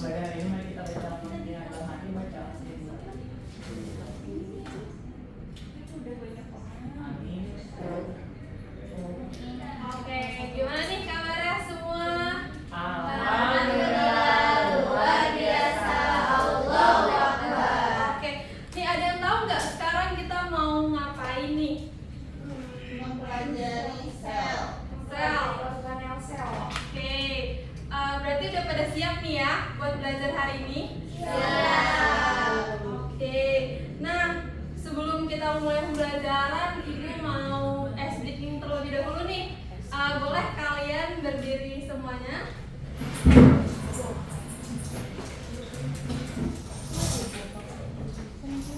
Pada hari ini mari kita baca pengertian dalam hati baca. Amin. Oke, gimana nih kabarnya semua? Alhamdulillah luar biasa. Allahu Akbar. Oke, nih ada yang tahu nggak sekarang kita mau ngapain nih? Mempelajari sel. Sel, organel sel. Oke, berarti udah pada siap nih ya buat belajar hari ini? Siap. Oke, nah sebelum kita mulai pembelajaran, Ibu mau ice breaking terlebih dahulu nih. Boleh kalian berdiri semuanya?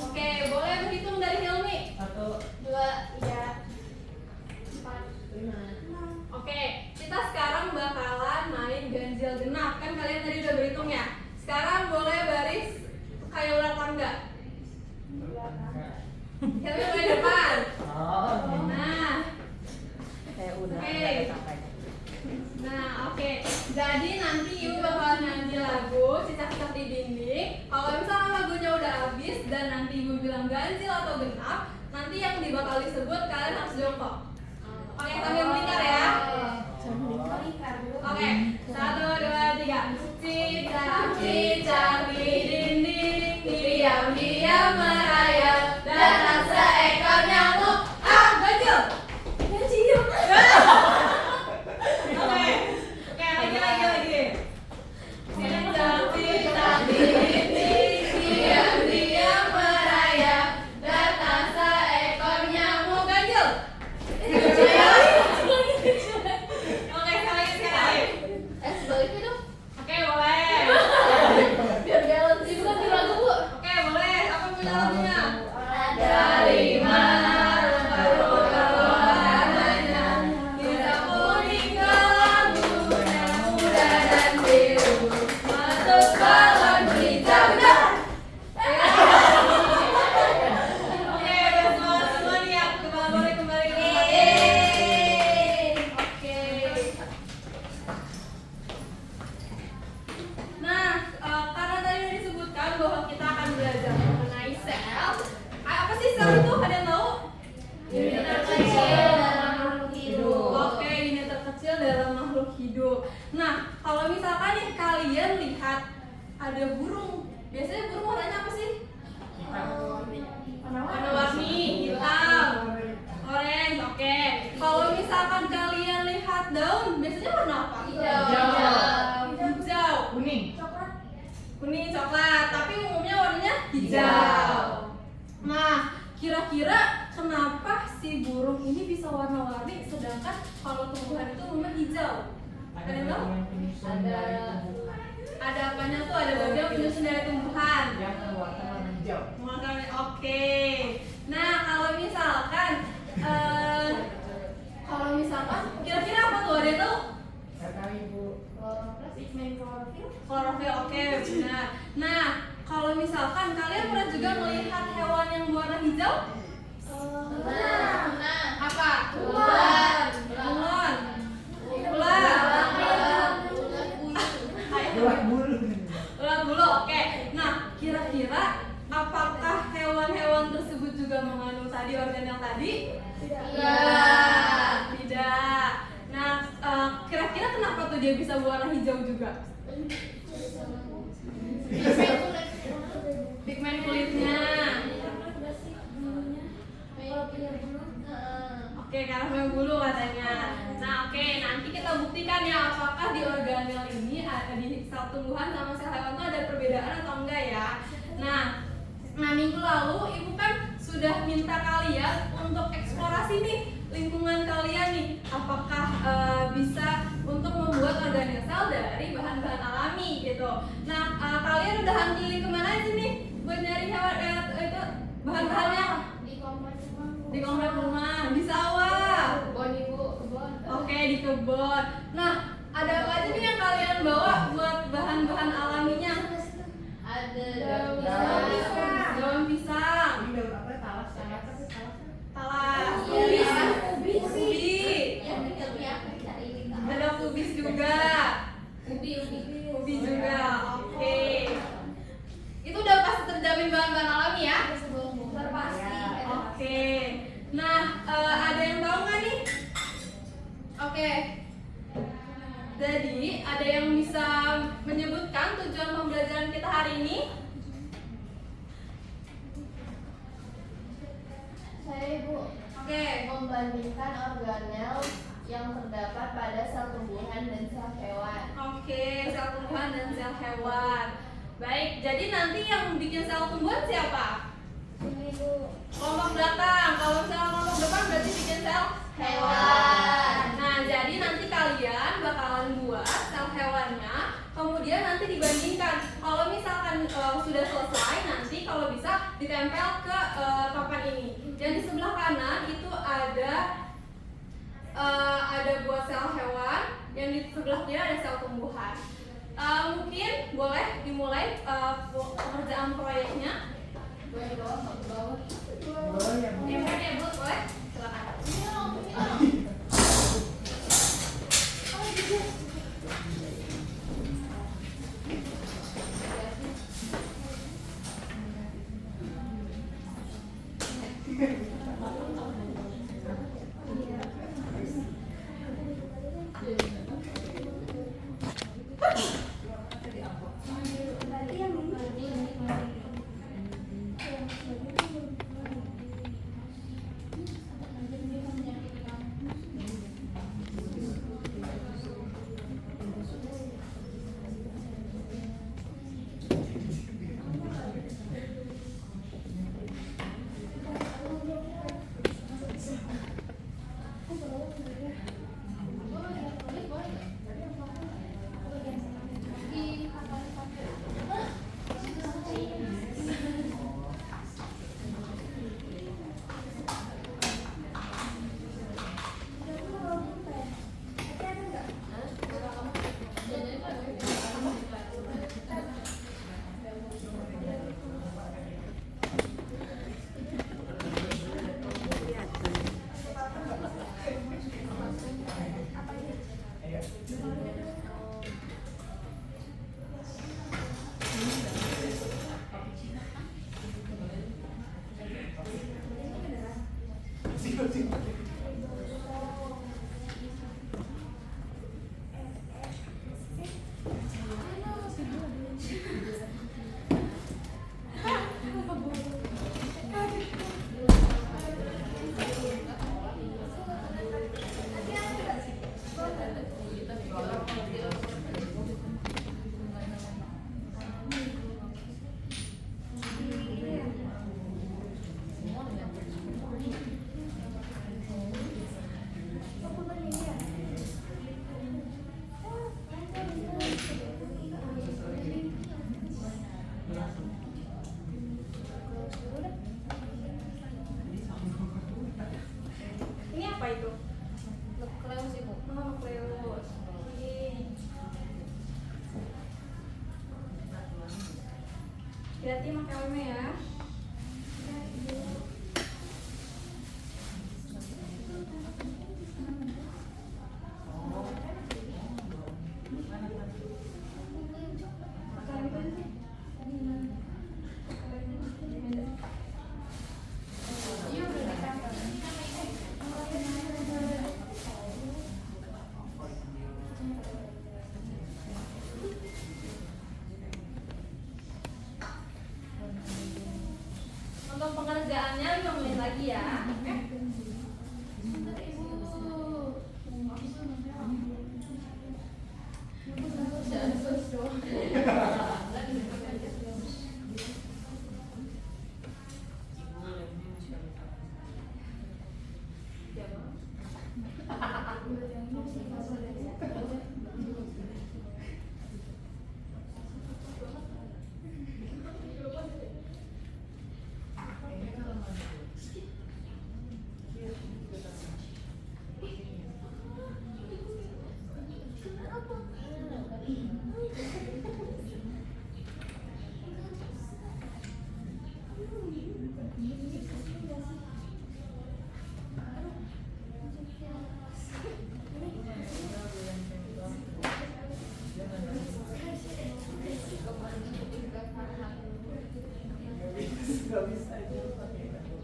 Oke, boleh berhitung dari Hilmi? 1, 2, 3, 4, 5. Oke, kita sekarang bakalan main ganjil genap. Kan kalian tadi udah berhitung ya? Sekarang boleh baris kayak ular tangga. Hilmi mulai depan. Nah, oke. Nah, oke. Jadi nanti Ibu bakalan nyanyi lagu cicak-cicak di dinding. Kalau misalnya lagunya udah habis dan nanti Ibu bilang ganjil atau genap, nanti yang bakal disebut kalian harus jongkok. Oke, sambil melingkar ya. Oke, 1, 2, 3. Cicak-cicak di dinding, diam-diam merayap, datang seekor nyamuk. Ganjil. Ganjil. Oke, lagi. Cicak-cicak di dinding, diam-diam merayap, datang seekor nyamuk. Ganjil. Oke, sekali. Sebaliknya dong. Oke, boleh. Biar galon sih bukan di lagu, Bu. Oke, boleh. Apa punya lagunya? Dari mana rupa-rupa warnanya, tidak kuning kelabu, muda dan biru, masuk balon hijau. Oke, udah semua nih ya. Boleh kembali ke tempat. Oke. Nah, karena tadi udah disebutkan bahwa kita akan belajar mengenai sel. Apa sih sel itu? Ada yang tahu? Unit terkecil dalam makhluk hidup. Oke, unit terkecil dalam makhluk hidup. Nah, kalau misalkan nih kalian lihat ada burung, biasanya burung warnanya apa sih? Warna-warni, hitam, orange. Oke. Kalau misalkan kalian lihat daun, biasanya warna apa? Hijau. Kuning, coklat. Tapi umumnya warnanya hijau. Nah, kira-kira kenapa si burung ini bisa warna-warni sedangkan kalau tumbuhan itu umumnya hijau? Ada yang tahu? Ada apanya tuh? Ada bagian penyusun dari tumbuhan. Yang mengeluarkan warna hijau. Makanya oke. Nah, kalau misalkan kira-kira apa tuh? Ada yang tahu? Saya tahu Ibu. Klorofil, oke, benar. Nah, kalau misalkan kalian pernah juga melihat hewan yang berwarna hijau? Apa? Ular. Ulat bulu. Ulat bulu, oke. Nah, kira-kira apakah hewan-hewan tersebut juga mengandung tadi organel tadi? Tidak. Nah, kira-kira kenapa tuh dia bisa berwarna hijau juga? Pigmen kulitnya. Oke, karena punya bulu katanya. Nah, oke, nanti kita buktikan ya apakah di organel ini ada di sel tumbuhan sama sel hewan itu ada perbedaan atau enggak ya. Nah, minggu lalu Ibu kan sudah minta kalian untuk eksplorasi nih lingkungan kalian nih. Apakah bisa untuk membuat organel sel dari bahan-bahan alami gitu. Nah, kalian udah ambilin kemana aja nih buat nyari hewan itu bahan-bahannya? Di komplek rumah, di sawah. Oke, di kebun. Nah, ada apa aja nih yang kalian bawa buat bahan-bahan alaminya? Ada Daun pisang, Ini daun apa? Talas. talas, ubi, ada kubis juga. ubi Hobi juga. Oke. Itu udah pasti terjamin bahan-bahan alami ya? Terpasti. Oke. Nah, ada yang tahu nggak nih? Oke. Jadi, ada yang bisa menyebutkan tujuan pembelajaran kita hari ini? Saya Ibu. Oke. Membandingkan organel yang terdapat pada sel tumbuhan dan sel hewan. Oke, sel tumbuhan dan sel hewan. Baik, jadi nanti yang bikin sel tumbuhan siapa? Ini Bu. Kelompok belakang. Kalau misalnya kelompok depan berarti bikin sel Hewan. Nah, jadi nanti kalian bakalan buat sel hewannya, kemudian nanti dibandingkan. Kalau misalkan sudah selesai, nanti kalau bisa ditempel ke papan ini. Yang di sebelah kanan itu ada buat sel hewan, yang di sebelah kiri ada sel tumbuhan. Mungkin boleh dimulai pekerjaan proyeknya. Boleh bawa ke bawah. Boleh ya, Bu. Ya, Bu, boleh? Silakan. Ini apa itu? Nukleus Ibu. Nukleus. Hati-hati pakai lem ya. Gak bisa itu pakai batu.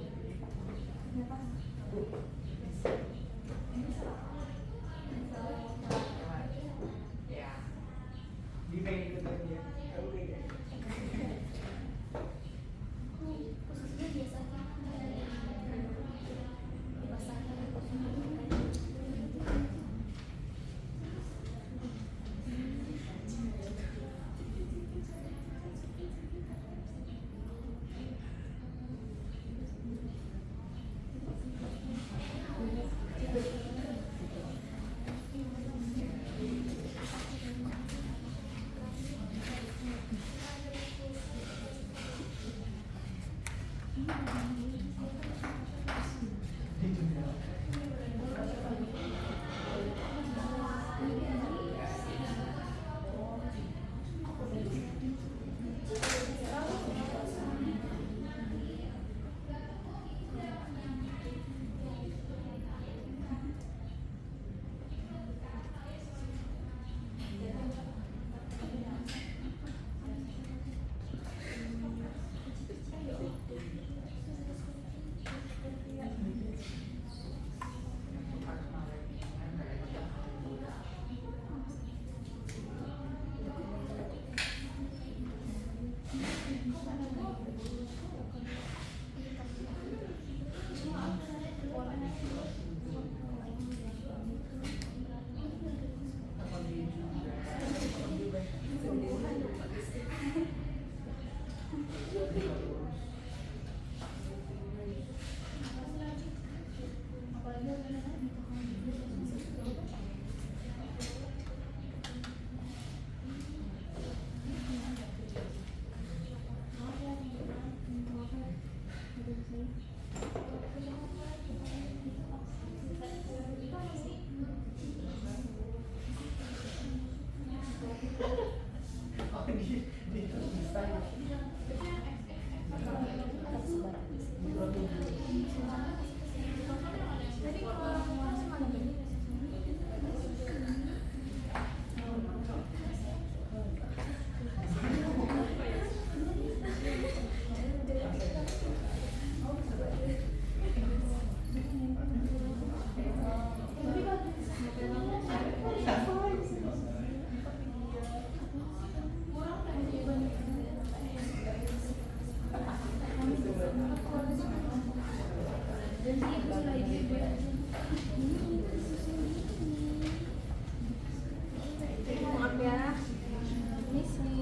Ya. Di pengen ikut dia. Kamu beda. Khususnya biasanya Oh, di bisa. Maaf ya. Ini sih.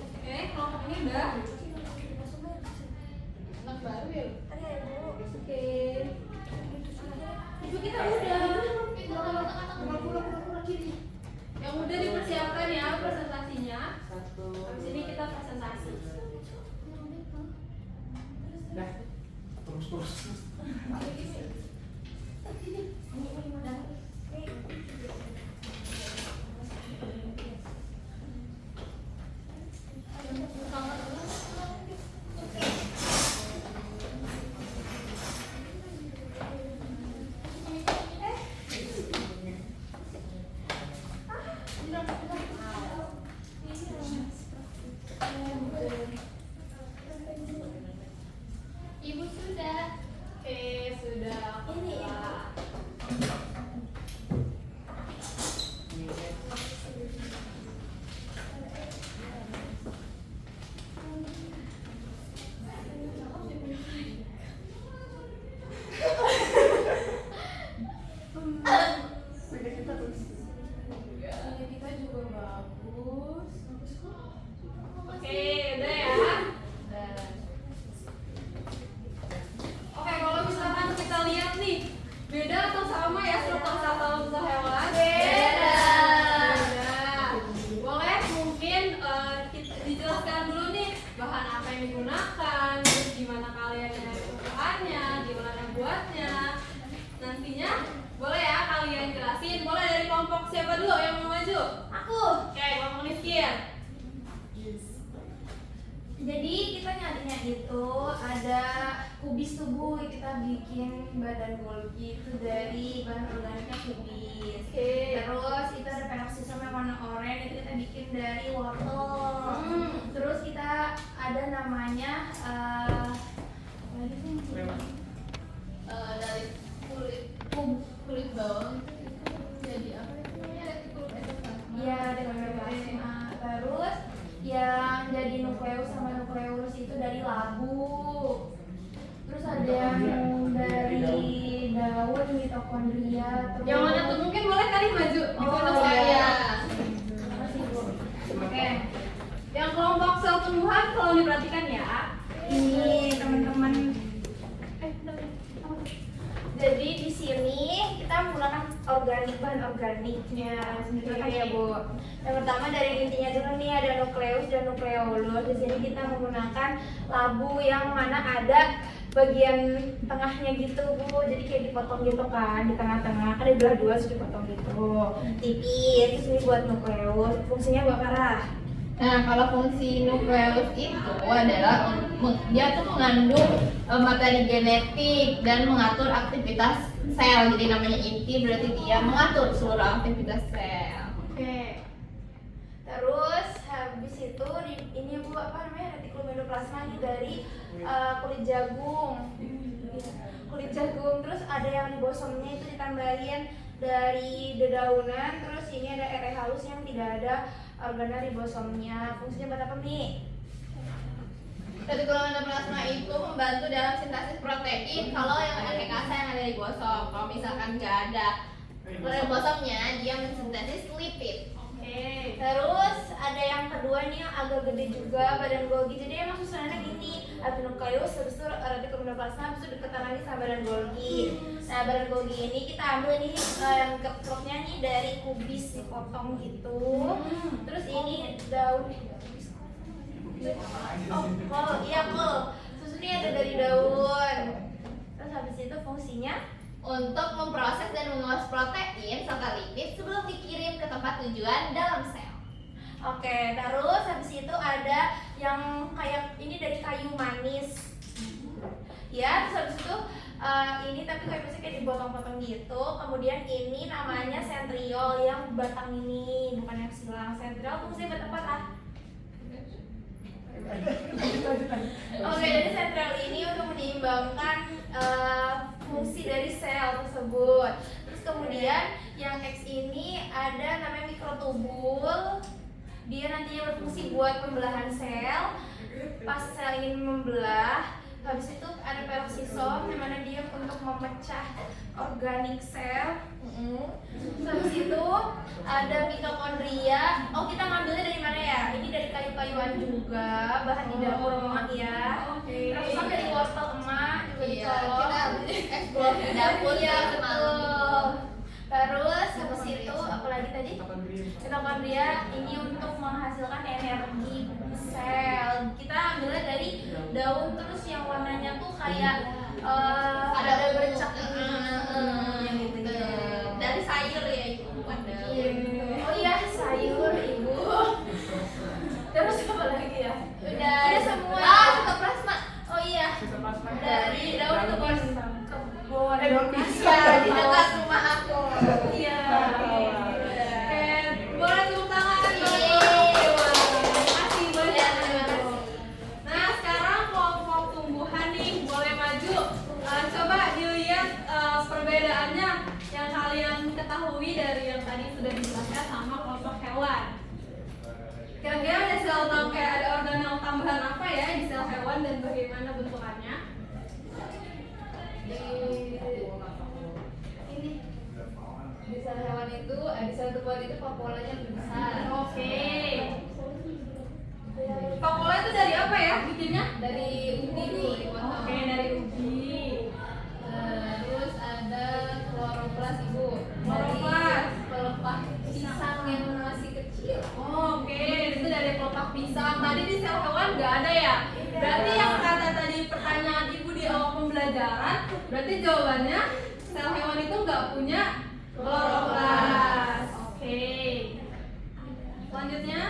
Oke, kelompok ini udah. Anak baru ya? Oke. Ibu kita udah. Yang udah dipersiapkan ya presentasinya. Habis ini kita presentasi. Dah. Terus. Ibu sudah. Oke, sudah. Ini Ini kita juga bagus. Oke, udah ya. Oke, kalau misalkan kita lihat nih, beda atau sama ya struktur sel hewan? Beda. Boleh mungkin kita dijelaskan dulu nih bahan apa yang digunakan, terus gimana kalian nyari bahannya, gimana buatnya. Nantinya boleh ya kalian jelasin. Boleh dari kelompok siapa dulu yang mau maju? Aku. Oke, kelompok Nifkir. Jadi kita nyarinya itu ada kubis tubuh, kita bikin badan Golgi itu dari bahan organiknya kubis. Oke. Terus itu ada peroxisome yang warna oranye, itu kita bikin dari wortel. Terus kita ada namanya apa lagi sih? Dari kulit bawang itu jadi apa namanya? Retikulum endoplasma. Iya, retikulum. Terus yang jadi nukleus sama nukleus itu dari labu. Terus ada yang dari daun mitokondria. Terus Yang mana tuh? Mungkin boleh kali maju di foto Oh saya. iya. Makasih Bu. Oke. Yang kelompok sel tumbuhan kalau diperhatikan ya. Ini teman-teman. Jadi di sini kita menggunakan bahan organiknya sendiri kan ya Bu. Yang pertama dari intinya dulu nih ada nukleus dan nukleolus. Di sini kita menggunakan labu yang mana ada bagian tengahnya gitu Bu. Jadi kayak dipotong gitu kan di tengah-tengah kan ada belah dua terus dipotong gitu tipis. Terus ini buat nukleus. Fungsinya buat apa? Nah, kalau fungsi nukleus itu adalah dia tuh mengandung materi genetik dan mengatur aktivitas sel. Jadi namanya inti berarti dia mengatur seluruh aktivitas sel. Oke. Terus habis itu ini Bu apa namanya retikulum endoplasma ini dari kulit jagung. Kulit jagung terus ada yang ribosomnya itu ditambahin dari dedaunan. Terus ini ada ere halus yang tidak ada organel ribosomnya. Fungsinya buat apa nih? Retikulum endoplasma itu membantu dalam sintesis protein kalau yang RNA yang ada di ribosom. Kalau misalkan nggak ada ribosomnya, dia mensintesis lipid. Oke. Terus ada yang kedua nih yang agak gede juga badan Golgi. Jadi emang susunannya gini, ada nukleus, habis itu retikulum endoplasma, habis itu deketan lagi sama badan Golgi. Nah badan Golgi ini kita ambil nih yang keproknya nih dari kubis dipotong gitu. Terus ini daun. Oh, kol, iya kol. Susunya ada dari daun. Terus habis itu fungsinya Untuk memproses dan mengolah protein serta lipid sebelum dikirim ke tempat tujuan dalam sel. oke, terus habis itu ada yang kayak ini dari kayu manis. Ya, terus habis itu ini tapi kayak biasanya kayak dipotong-potong gitu. Kemudian ini namanya sentriol yang batang ini, bukan yang silang. Sentriol fungsinya buat apa lah? Oke, jadi sentriol ini untuk menyeimbangkan fungsi dari sel tersebut. Terus kemudian yang X ini ada namanya mikrotubul. Dia nantinya berfungsi buat pembelahan sel. Pas sel ingin membelah, Habis itu ada peroksisom yang mana dia untuk memecah organik sel. Habis itu ada mitokondria. Oh, kita ngambilnya dari mana ya? Ini dari kayu-kayuan juga, bahan di dapur emak ya. Terus dari wortel emak juga dicolok. Kita eksplor di dapur Iya, ya betul. Terus habis itu apalagi tadi? Mitokondria. Mitokondria ini untuk menghasilkan energi sel. Kita ambilnya dari daun, terus yang warnanya tuh kayak ada bercak yang gitu. Dari sayur ya ibu, bukan daun. Oh iya, sayur ibu. Terus apa lagi ya? Udah semua. Sitoplasma. Oh iya, Sitoplasma. dari daun kebun. Daun pisang. Iya, di dekat rumah aku. Iya. Oke, boleh tepuk tangan. Yeay. Makasih banyak. Ya, terima kasih. Nah, sekarang kelompok tumbuhan nih boleh maju. Coba dilihat perbedaannya yang kalian ketahui dari yang tadi sudah dijelaskan sama kelompok hewan. Kira-kira ada kayak ada organel tambahan apa ya di sel hewan dan bagaimana bentukannya? Ini Di sel hewan itu, di sel tumbuhan itu populanya lebih besar. Oke. Vakuola itu dari apa ya bikinnya? Dari ubi dulu dipotong. Oke, dari ubi. Terus ada kloroplas ibu. Kloroplas. Dari pelepah pisang yang masih kecil. Oke, itu dari pelepah pisang. Tadi di sel hewan nggak ada ya? Berarti yang kata tadi pertanyaan ibu di awal pembelajaran, berarti jawabannya sel hewan itu nggak punya kloroplas. Oke. Selanjutnya,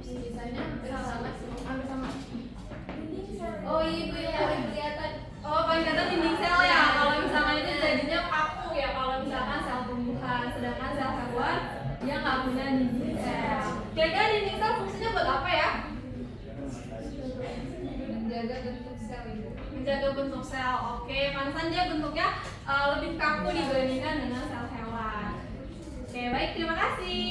Sisanya hampir sama sih. hampir sama. Oh ibu yang paling kelihatan. oh paling kata dinding sel ya. Kalau misalkan itu jadinya kaku ya. Kalau misalkan sel tumbuhan, sedangkan sel hewan dia nggak punya dinding sel. Kira-kira dinding sel fungsinya buat apa ya? Menjaga bentuk sel ibu. Menjaga bentuk sel. Oke, pantesan dia bentuknya lebih kaku dibandingkan dengan sel hewan. Oke, baik, terima kasih.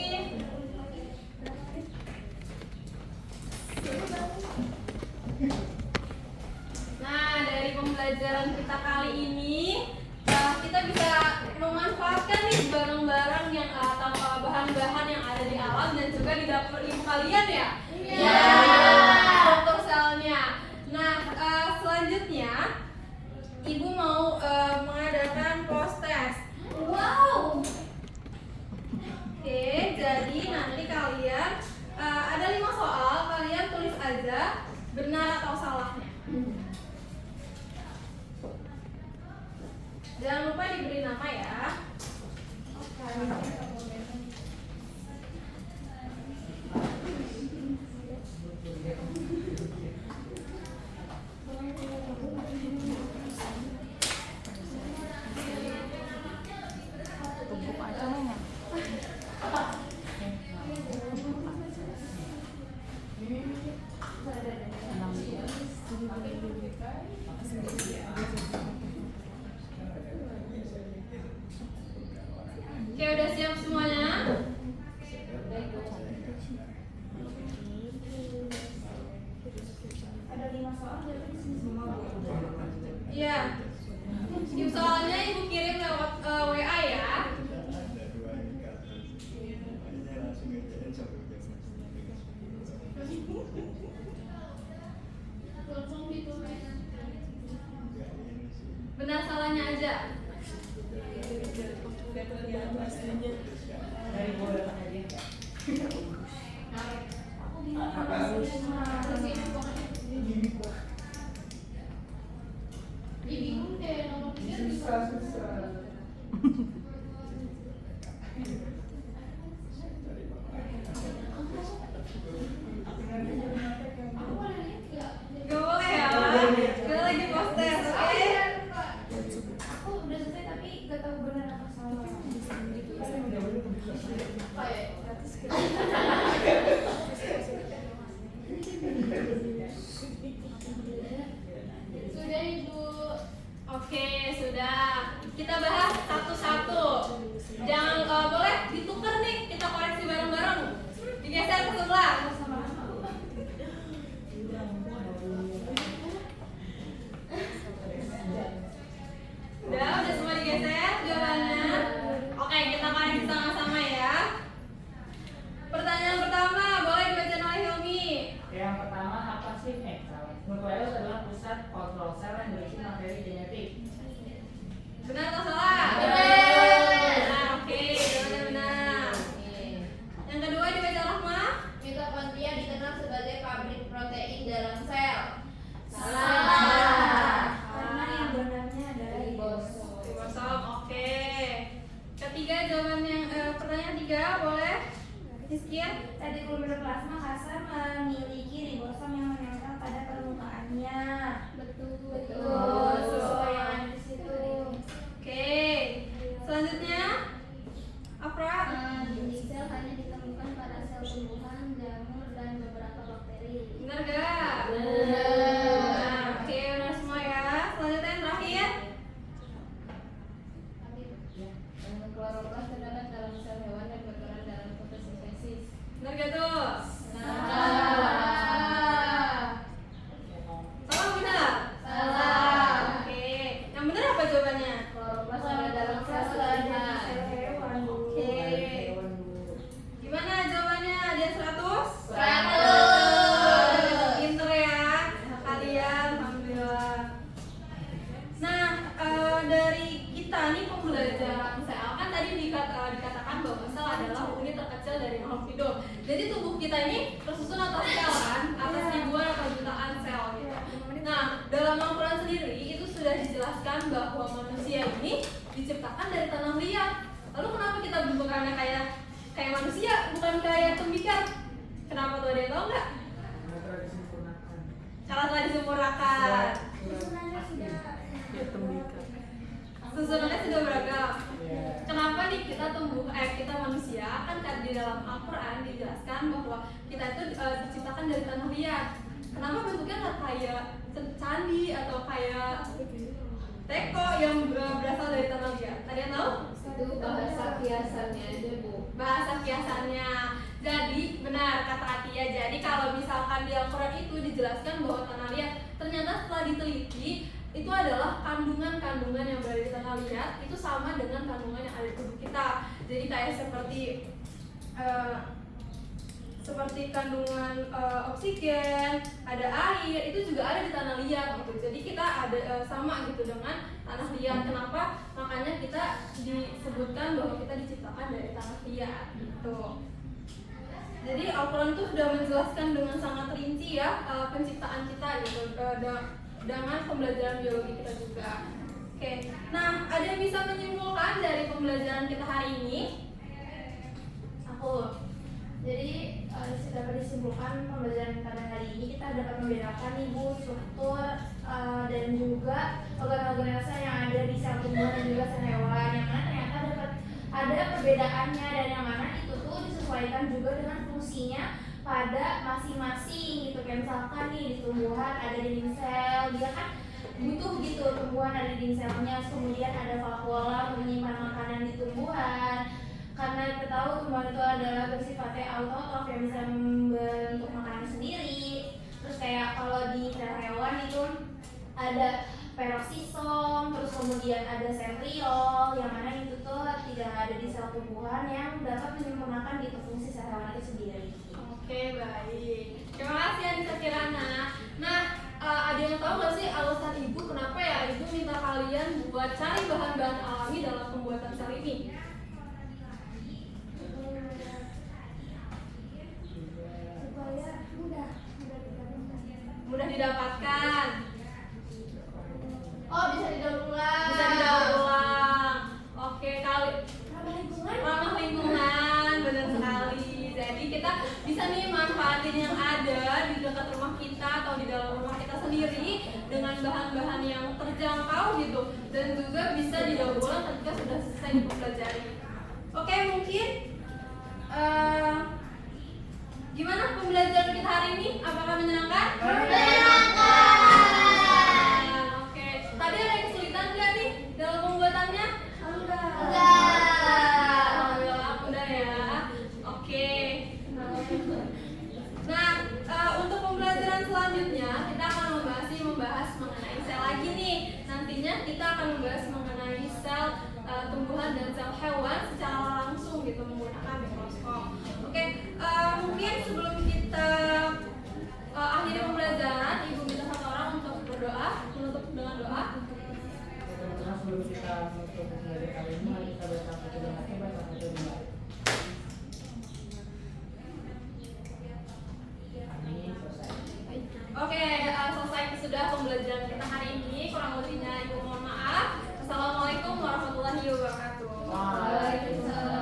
Nah, dari pembelajaran kita kali ini kita bisa memanfaatkan nih barang-barang yang atau bahan-bahan yang ada di alam dan juga di dapur ibu kalian ya. Iya. Struktur selnya. Nah, selanjutnya ibu mau mengadakan post test. Wow. Oke, jadi nanti kalian ada 5 soal, kalian tulis aja benar atau salahnya. Jangan lupa diberi nama ya. Oke, udah siap semuanya? Ada 5 soal jadi di sini semua. Iya. Soalnya ibu kirim lewat WA ya. Benar salahnya aja. Dari gua datang aja. Bingung deh nomor Susah. Gak boleh ya. Kita lagi post test, oke? Aku udah selesai tapi gak tahu benar apa salah. Sudah ibu. Oke, sudah. Kita Nukleus adalah pusat kontrol sel yang berisi materi genetik. Benar atau salah? Benar. Nah, oke, jawabannya benar. Yang kedua dibaca Rahma. Mitokondria dikenal sebagai pabrik protein dalam sel. Salah. Karena yang benarnya adalah Ribosom. Ribosom, oke. Ketiga jawabannya, pertanyaan 3 boleh. Rizkia. retikuloplasma kasar memiliki ribosom yang menempel pada permukaannya. Betul. Sesuai yang ada di situ. Oke. Selanjutnya Afra. Dinding sel hanya ditemukan pada sel tumbuhan, jamur, dan beberapa bakteri. Benar gak? Benar. Oke, benar semua ya. Selanjutnya yang terakhir. Kloroplas terdapat dalam sel hewan dan berperan dalam fotosintesis. Benar gak tuh? Salah. Salah benar? Salah. Oke. Yang benar apa jawabannya? Kloroplas ada dalam sel tumbuhan. Oke. Gimana jawabannya? Dia 100? 100. Pinter ya kalian, alhamdulillah. Nah, dari kita nih pembelajaran sel kan tadi dikatakan bahwa sel adalah unit terkecil dari makhluk hidup. Jadi tubuh kita ini tersusun atas sel kan, atas ribuan atau jutaan sel gitu. Nah, dalam Al-Quran sendiri itu sudah dijelaskan bahwa manusia ini diciptakan dari tanah liat. Lalu kenapa kita bukannya kayak manusia, bukan kayak tembikar? Kenapa tuh, ada yang tahu nggak? Karena telah disempurnakan. Cara telah disempurnakan. Susunannya sudah. Susunannya sudah beragam. Iya. Kenapa nih kita manusia kan di dalam Al-Quran dijelaskan bahwa kita itu diciptakan dari tanah liat. Kenapa bentuknya nggak kayak candi atau kayak teko yang berasal dari tanah liat? Ada yang tahu? Itu bahasa kiasannya aja, Bu. Bahasa kiasannya. Jadi benar kata Atia. Jadi kalau misalkan di Al-Quran itu dijelaskan bahwa tanah liat, ternyata setelah diteliti itu adalah kandungan-kandungan yang berada di tanah liat itu sama dengan kandungan yang ada di tubuh kita. Jadi kayak seperti kandungan oksigen, ada air, itu juga ada di tanah liat gitu. Jadi kita ada sama gitu dengan tanah liat. Kenapa? Makanya kita disebutkan bahwa kita diciptakan dari tanah liat gitu. Jadi Al-Quran itu sudah menjelaskan dengan sangat rinci ya penciptaan kita gitu dengan pembelajaran biologi kita juga. Oke, nah ada yang bisa menyimpulkan dari pembelajaran kita hari ini? Aku. Jadi dapat disimpulkan pembelajaran pada hari ini kita dapat membedakan ibu struktur dan juga organ-organ yang ada di sel tumbuhan dan juga sel hewan, yang mana ternyata dapat ada perbedaannya dan yang mana itu tuh disesuaikan juga dengan fungsinya pada masing-masing gitu. Kayak misalkan nih di tumbuhan ada dinding sel, dia kan butuh gitu tumbuhan ada dinding selnya, kemudian ada vakuola untuk menyimpan makanan di tumbuhan. Karena kita tahu tumbuhan itu adalah bersifatnya autotrof yang bisa membentuk makanan sendiri. Terus kayak kalau di sel hewan itu ada peroksisom, terus kemudian ada sentriol, yang mana itu tuh tidak ada di sel tumbuhan yang dapat menyempurnakan gitu fungsi sel hewan itu sendiri. Oke, baik. Terima kasih Anissa Kirana. Nah, ada yang tahu nggak sih alasan ibu kenapa ya ibu minta kalian buat cari bahan-bahan alami dalam pembuatan sel ini? Supaya mudah Mudah didapatkan. Oh, bisa didaur ulang. Bisa didaur ulang. Oke, ramah lingkungan, benar sekali. Jadi kita bisa nih manfaatin yang ada di dekat rumah kita atau di dalam rumah kita sendiri dengan bahan-bahan yang terjangkau gitu, dan juga bisa didaur ulang ketika sudah selesai dipelajari. Oke, mungkin gimana pembelajaran kita hari ini? Apakah menyenangkan? Oke, tadi ada kesulitan nggak nih dalam pembuatannya? Alhamdulillah mudah ya. Oke. Nah, untuk pembelajaran selanjutnya kita akan membahas mengenai sel lagi nih. Nantinya kita akan membahas mengenai sel tumbuhan dan sel hewan secara langsung gitu menggunakan mikroskop. Oke, mungkin sebelum kita akhiri pembelajaran, Ibu minta satu kita menutup pembelajaran kali ini. Mari kita baca satu dua, baca satu dua. Ini selesai. Oke, selesai sudah pembelajaran kita hari ini. Kurang lebihnya ibu mohon maaf. Assalamualaikum warahmatullahi wabarakatuh. Waalaikumsalam.